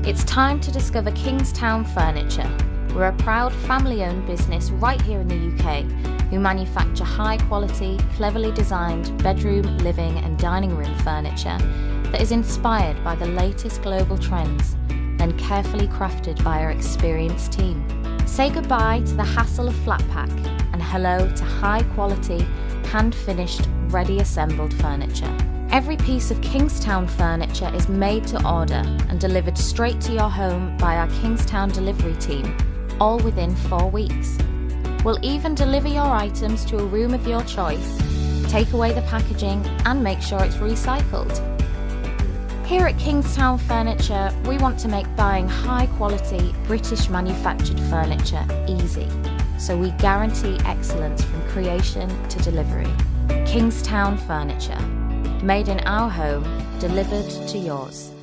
It's time to discover Kingstown Furniture. We're a proud family-owned business right here in the UK who manufacture high-quality, cleverly designed bedroom, living and dining room furniture that is inspired by the latest global trends, then carefully crafted by our experienced team. Say goodbye to the hassle of flat pack and hello to high-quality, hand-finished, ready-assembled furniture. Every piece of Kingstown furniture is made to order and delivered straight to your home by our Kingstown delivery team, all within 4 weeks. We'll even deliver your items to a room of your choice, take away the packaging and make sure it's recycled. Here at Kingstown Furniture, we want to make buying high-quality, British manufactured furniture easy, so we guarantee excellence from creation to delivery. Kingstown Furniture. Made in our home, delivered to yours.